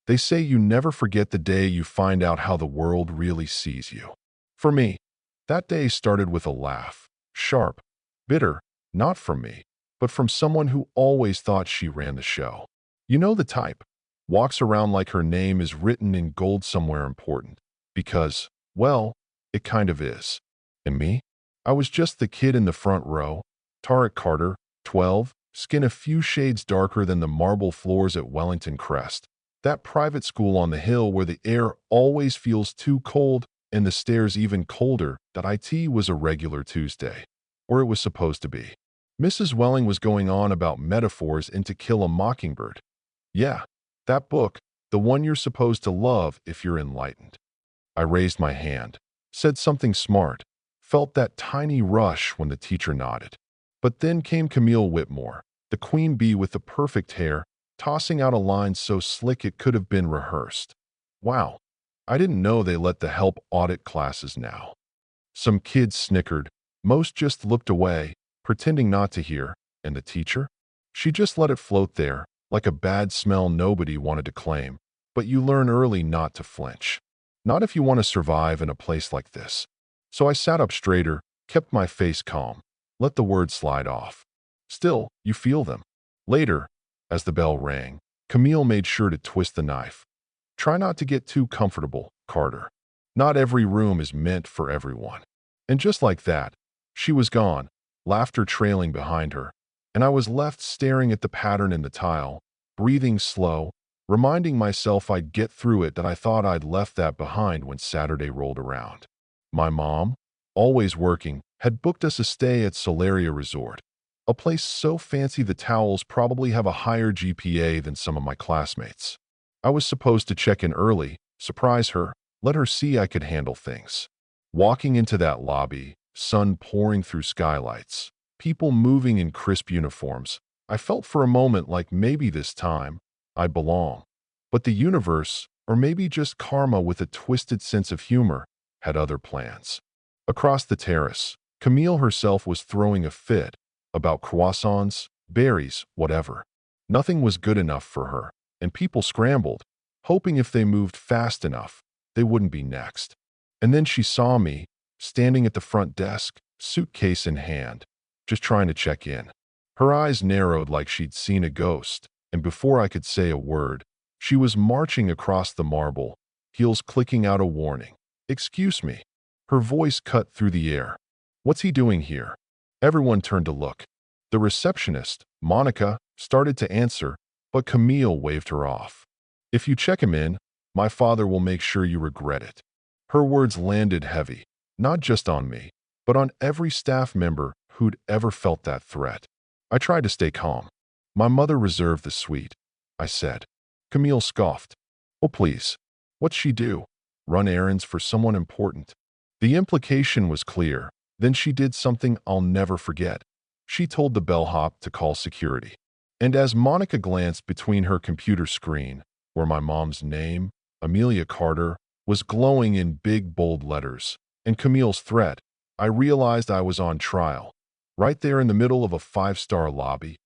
They say you never forget the day you find out how the world really sees you. For me, that day started with a laugh. Sharp, bitter, not from me, but from someone who always thought she ran the show. You know the type. Walks around like her name is written in gold somewhere important. Because, well, it kind of is. And me? I was just the kid in the front row. Tarek Carter, 12, skin a few shades darker than the marble floors at Wellington Crest. That private school on the hill where the air always feels too cold and the stairs even colder. That IT was a regular Tuesday. Or it was supposed to be. Mrs. Welling was going on about metaphors in To Kill a Mockingbird. Yeah, that book, the one you're supposed to love if you're enlightened. I raised my hand, said something smart, felt that tiny rush when the teacher nodded. But then came Camille Whitmore, the queen bee with the perfect hair, tossing out a line so slick it could have been rehearsed. Wow, I didn't know they let the help audit classes now. Some kids snickered, most just looked away, pretending not to hear, and the teacher? She just let it float there, like a bad smell nobody wanted to claim. But you learn early not to flinch. Not if you want to survive in a place like this. So I sat up straighter, kept my face calm, let the words slide off. Still, you feel them. Later, as the bell rang, Camille made sure to twist the knife. Try not to get too comfortable, Carter. Not every room is meant for everyone. And just like that, she was gone, laughter trailing behind her, and I was left staring at the pattern in the tile, breathing slow, reminding myself I'd get through it, that I thought I'd left that behind when Saturday rolled around. My mom, always working, had booked us a stay at Solaria Resort, a place so fancy the towels probably have a higher GPA than some of my classmates. I was supposed to check in early, surprise her, let her see I could handle things. Walking into that lobby, sun pouring through skylights, people moving in crisp uniforms, I felt for a moment like maybe this time I belong. But the universe, or maybe just karma with a twisted sense of humor, had other plans. Across the terrace, Camille herself was throwing a fit about croissants, berries, whatever. Nothing was good enough for her, and people scrambled, hoping if they moved fast enough, they wouldn't be next. And then she saw me, standing at the front desk, suitcase in hand, just trying to check in. Her eyes narrowed like she'd seen a ghost, and before I could say a word, she was marching across the marble, heels clicking out a warning. "Excuse me." Her voice cut through the air. "What's he doing here?" Everyone turned to look. The receptionist, Monica, started to answer, but Camille waved her off. "If you check him in, my father will make sure you regret it." Her words landed heavy, not just on me, but on every staff member who'd ever felt that threat. I tried to stay calm. "My mother reserved the suite," I said. Camille scoffed. "Oh, please. What'd she do? Run errands for someone important?" The implication was clear. Then she did something I'll never forget. She told the bellhop to call security. And as Monica glanced between her computer screen, where my mom's name, Amelia Carter, was glowing in big, bold letters, and Camille's threat, I realized I was on trial, right there in the middle of a five-star lobby.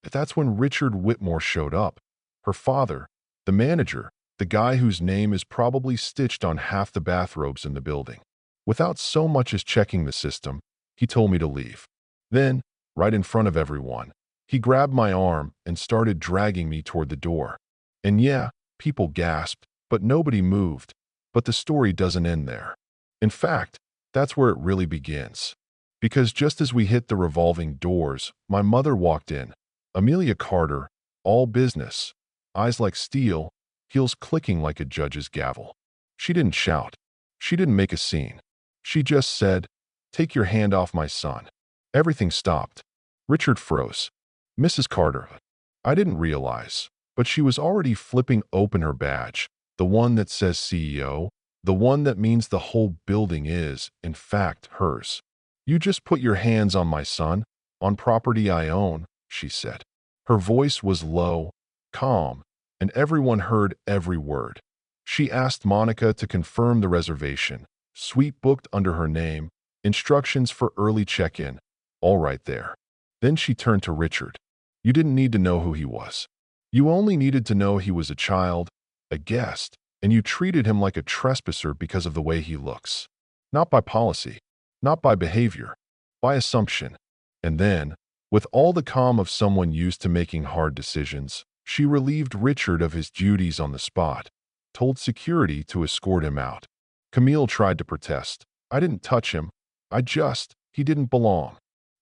That's when Richard Whitmore showed up. Her father, the manager, the guy whose name is probably stitched on half the bathrobes in the building. Without so much as checking the system, he told me to leave. Then, right in front of everyone, he grabbed my arm and started dragging me toward the door. And yeah, people gasped, but nobody moved. But the story doesn't end there. In fact, that's where it really begins. Because just as we hit the revolving doors, my mother walked in. Amelia Carter, all business, eyes like steel, heels clicking like a judge's gavel. She didn't shout. She didn't make a scene. She just said, "Take your hand off my son." Everything stopped. Richard froze. "Mrs. Carter." I didn't realize, but she was already flipping open her badge, the one that says CEO, the one that means the whole building is, in fact, hers. "You just put your hands on my son, on property I own," she said. Her voice was low, calm, and everyone heard every word. She asked Monica to confirm the reservation, suite booked under her name, instructions for early check-in, all right there. Then she turned to Richard. "You didn't need to know who he was. You only needed to know he was a child, a guest, and you treated him like a trespasser because of the way he looks. Not by policy, not by behavior, by assumption. And then, with all the calm of someone used to making hard decisions, she relieved Richard of his duties on the spot, told security to escort him out. Camille tried to protest. I didn't touch him. He didn't belong.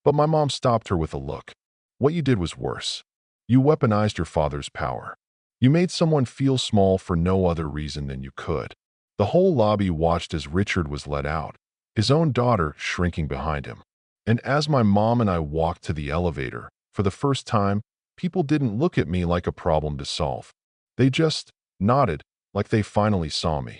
But my mom stopped her with a look. What you did was worse. You weaponized your father's power. You made someone feel small for no other reason than you could. The whole lobby watched as Richard was let out, his own daughter shrinking behind him. And as my mom and I walked to the elevator, for the first time, people didn't look at me like a problem to solve. They just nodded, like they finally saw me.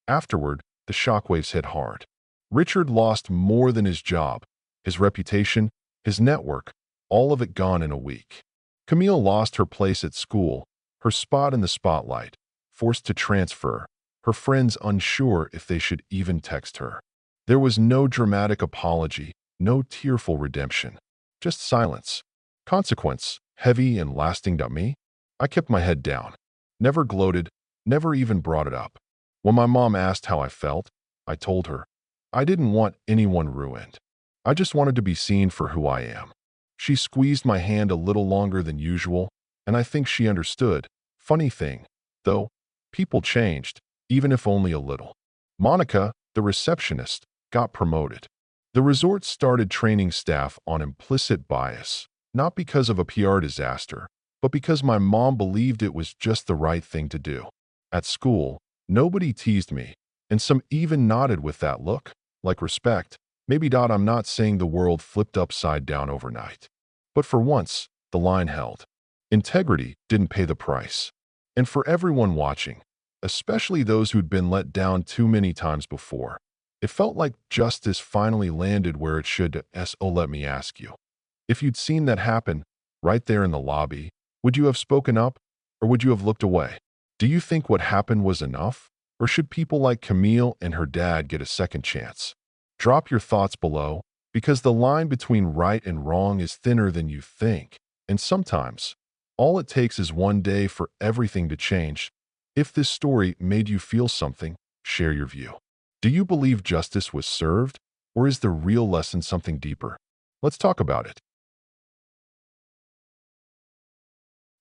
Afterward, the shockwaves hit hard. Richard lost more than his job, his reputation, his network, all of it gone in a week. Camille lost her place at school, her spot in the spotlight, forced to transfer, her friends unsure if they should even text her. There was no dramatic apology, no tearful redemption, just silence. Consequence, heavy and lasting to me? I kept my head down, never gloated, never even brought it up. When my mom asked how I felt, I told her, I didn't want anyone ruined. I just wanted to be seen for who I am. She squeezed my hand a little longer than usual, and I think she understood. Funny thing, though, people changed, even if only a little. Monica, the receptionist, got promoted. The resort started training staff on implicit bias, not because of a PR disaster, but because my mom believed it was just the right thing to do. At school, nobody teased me, and some even nodded with that look, like respect. Maybe I'm not saying the world flipped upside down overnight. But for once, the line held. Integrity didn't pay the price. And for everyone watching, especially those who'd been let down too many times before, it felt like justice finally landed where it should. So let me ask you, if you'd seen that happen, right there in the lobby, would you have spoken up, or would you have looked away? Do you think what happened was enough, or should people like Camille and her dad get a second chance? Drop your thoughts below, because the line between right and wrong is thinner than you think, and sometimes, all it takes is one day for everything to change. If this story made you feel something, share your view. Do you believe justice was served, or is the real lesson something deeper? Let's talk about it.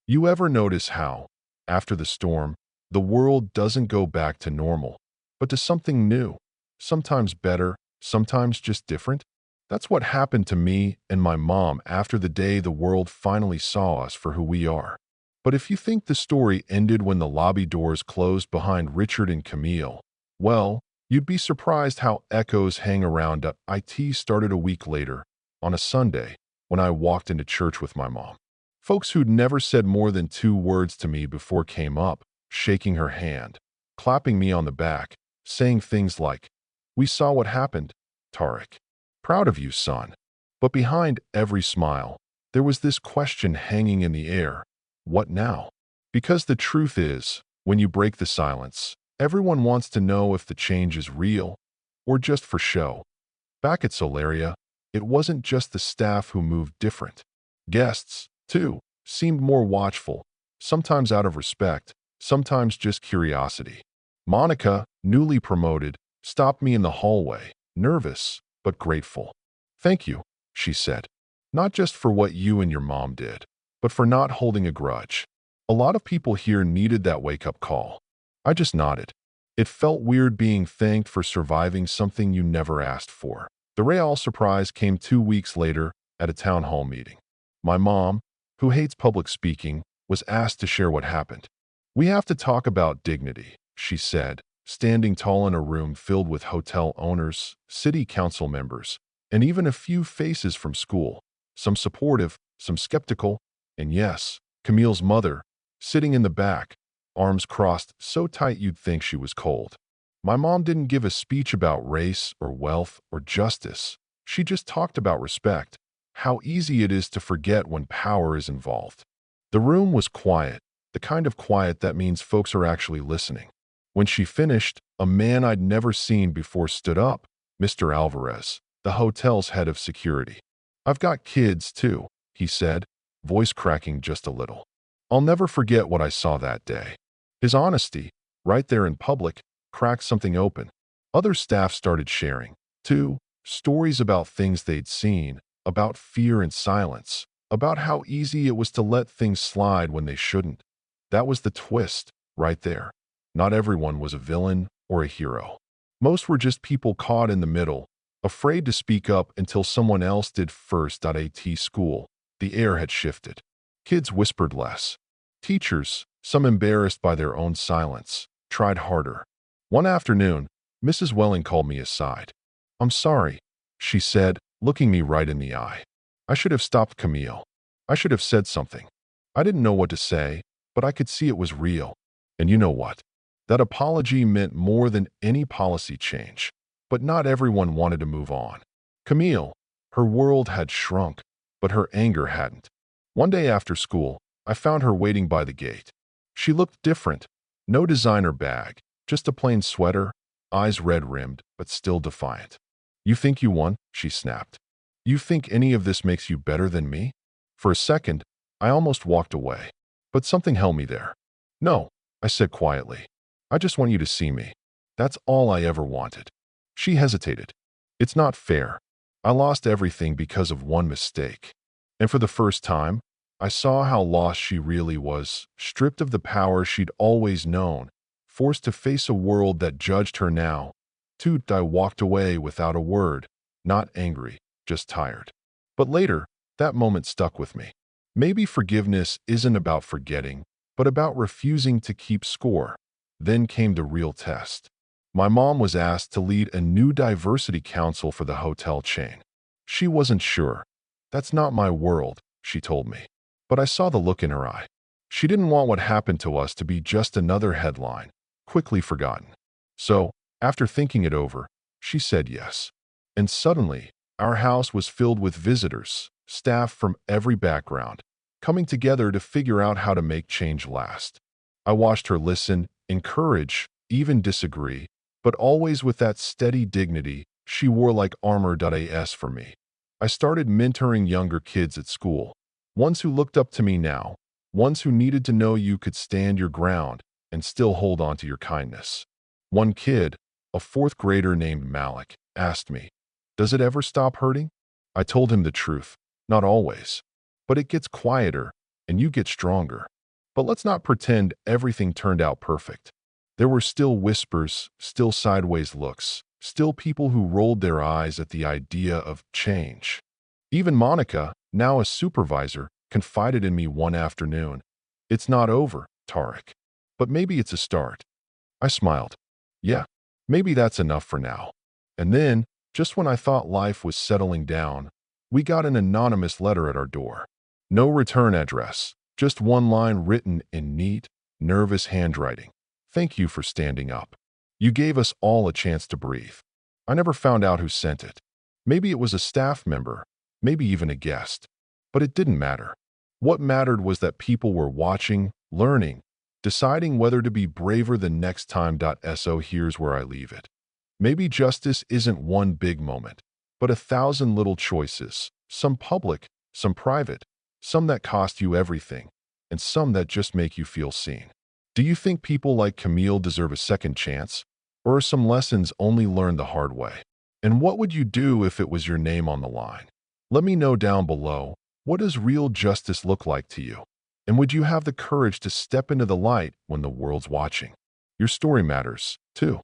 You ever notice how, after the storm, the world doesn't go back to normal, but to something new, sometimes better, sometimes just different? That's what happened to me and my mom after the day the world finally saw us for who we are. But if you think the story ended when the lobby doors closed behind Richard and Camille, well, you'd be surprised how echoes hang around. It started a week later, on a Sunday, when I walked into church with my mom. Folks who'd never said more than 2 words to me before came up, shaking her hand, clapping me on the back, saying things like, "We saw what happened, Tariq. Proud of you, son." But behind every smile, there was this question hanging in the air. What now? Because the truth is, when you break the silence, everyone wants to know if the change is real or just for show. Back at Solaria, it wasn't just the staff who moved different. Guests, too, seemed more watchful, sometimes out of respect, sometimes just curiosity. Monica, newly promoted, stopped me in the hallway, nervous but grateful. "Thank you," she said. "Not just for what you and your mom did, but for not holding a grudge." A lot of people here needed that wake-up call. I just nodded. It felt weird being thanked for surviving something you never asked for. The real surprise came 2 weeks later at a town hall meeting. My mom, who hates public speaking, was asked to share what happened. "We have to talk about dignity," she said, standing tall in a room filled with hotel owners, city council members, and even a few faces from school, some supportive, some skeptical, and yes, Camille's mother, sitting in the back, arms crossed so tight you'd think she was cold. My mom didn't give a speech about race or wealth or justice. She just talked about respect, how easy it is to forget when power is involved. The room was quiet, the kind of quiet that means folks are actually listening. When she finished, a man I'd never seen before stood up, Mr. Alvarez, the hotel's head of security. "I've got kids, too," he said, voice cracking just a little. "I'll never forget what I saw that day. His honesty, right there in public, cracked something open. Other staff started sharing, too, stories about things they'd seen, about fear and silence, about how easy it was to let things slide when they shouldn't. That was the twist, right there. Not everyone was a villain or a hero. Most were just people caught in the middle, afraid to speak up until someone else did first. At school, the air had shifted. Kids whispered less. Teachers, some embarrassed by their own silence, tried harder. One afternoon, Mrs. Welling called me aside. "I'm sorry," she said, looking me right in the eye. "I should have stopped Camille. I should have said something. I didn't know what to say, but I could see it was real. And you know what? That apology meant more than any policy change. But not everyone wanted to move on. Camille, her world had shrunk, but her anger hadn't. One day after school, I found her waiting by the gate. She looked different. No designer bag, just a plain sweater, eyes red-rimmed, but still defiant. "You think you won?" she snapped. "You think any of this makes you better than me?" For a second, I almost walked away. But something held me there. "No," I said quietly. "I just want you to see me. That's all I ever wanted." She hesitated. "It's not fair. I lost everything because of one mistake." And for the first time, I saw how lost she really was, stripped of the power she'd always known, forced to face a world that judged her now. I walked away without a word, not angry, just tired. But later, that moment stuck with me. Maybe forgiveness isn't about forgetting, but about refusing to keep score. Then came the real test. My mom was asked to lead a new diversity council for the hotel chain. She wasn't sure. "That's not my world," she told me. But I saw the look in her eye. She didn't want what happened to us to be just another headline, quickly forgotten. So, after thinking it over, she said yes. And suddenly, our house was filled with visitors, staff from every background, coming together to figure out how to make change last. I watched her listen, encourage, even disagree, but always with that steady dignity she wore like armor. As for me, I started mentoring younger kids at school, ones who looked up to me now, ones who needed to know you could stand your ground and still hold on to your kindness. One kid, a fourth grader named Malik, asked me, "Does it ever stop hurting?" I told him the truth. Not always. But it gets quieter, and you get stronger. But let's not pretend everything turned out perfect. There were still whispers, still sideways looks, still people who rolled their eyes at the idea of change. Even Monica, now a supervisor, confided in me one afternoon. "It's not over, Tarek. But maybe it's a start." I smiled. "Yeah, maybe that's enough for now." And then, just when I thought life was settling down, we got an anonymous letter at our door. No return address, just one line written in neat, nervous handwriting. "Thank you for standing up. You gave us all a chance to breathe." I never found out who sent it. Maybe it was a staff member, maybe even a guest. But it didn't matter. What mattered was that people were watching, learning, deciding whether to be braver the next time. So here's where I leave it. Maybe justice isn't one big moment, but 1,000 little choices, some public, some private, some that cost you everything, and some that just make you feel seen. Do you think people like Camille deserve a second chance? Or are some lessons only learned the hard way? And what would you do if it was your name on the line? Let me know down below. What does real justice look like to you? And would you have the courage to step into the light when the world's watching? Your story matters, too.